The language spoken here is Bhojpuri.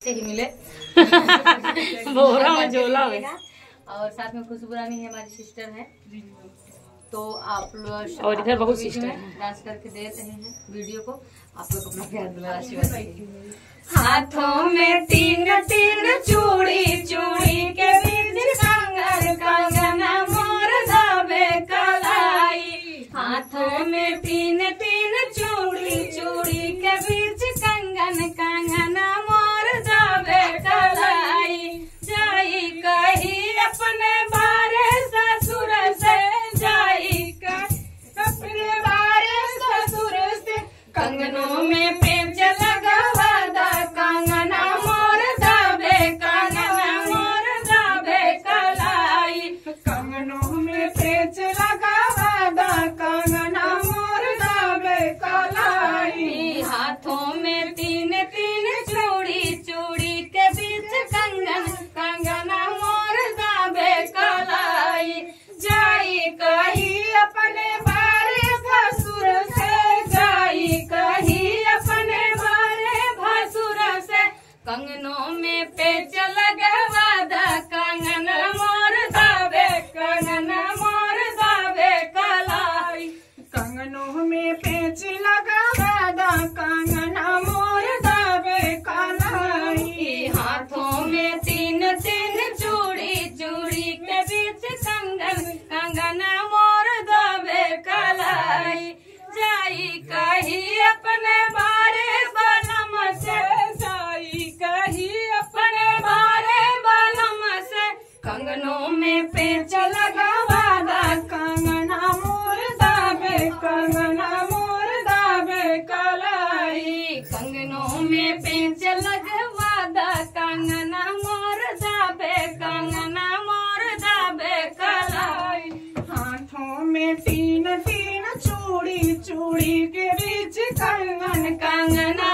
से ही मिले बोरा में झोला में। और साथ में खुशबू रानी है, हमारी सिस्टर है। तो आप लोग और इधर बहुत सिस्टर है, डांस करके दे रहे हैं वीडियो को। आप लोग अपना प्यार दुलार आशीर्वाद दीजिए। हाथों में तीन तीन चूड़ी, चूड़ी के बीच कंगन, कंगन मोर धावे कलाई। हाथों में तीन तीन चूड़ी, चूड़ी के बीच कंगन, कंगन मोर धावे कलाई। जाई कही अपने बारे ससुर से, जाई अपने बारे ससुर से। कंगनों में पेंच लगवा दा, कंगना मोर दाबे, कंगना मोर दाबे कलाई। कंगनों में पेंच लगवा दा, कंगना मोर दाबे कलाई। हाथों में तीन तीन चूड़ी, चूड़ी के बीच कंगन, कंगना मोर दाबे कलाई। जाई कही अपने बारे भसुर से, जाई कही अपने बारे भसुर से। कंगनों में पेच लगवा दा, कंगन मोर दाबे, कंगन मोर दाबे कलाई। कंगनों में पेच लगवा दा, कंगन मोर दाबे कलाई। हाथों में तीन तीन चूड़ी, चूड़ी के बीच कंगन, कंगन मोर दाबे कलाई। जाई कही अपने बारे बलम से, जाई कही अपने बारे बलम से। कंगनों में पेच लगवा दा, कंगना मोर दाबे, कंगना मोर दाबे कलाई। कंगनों में पेच लगवा दा, कंगना मोर दाबे, कंगना मोर दाबे कलाई। हाथों में तीन तीन चूड़ी, चूड़ी के बीच कंगन, कंगना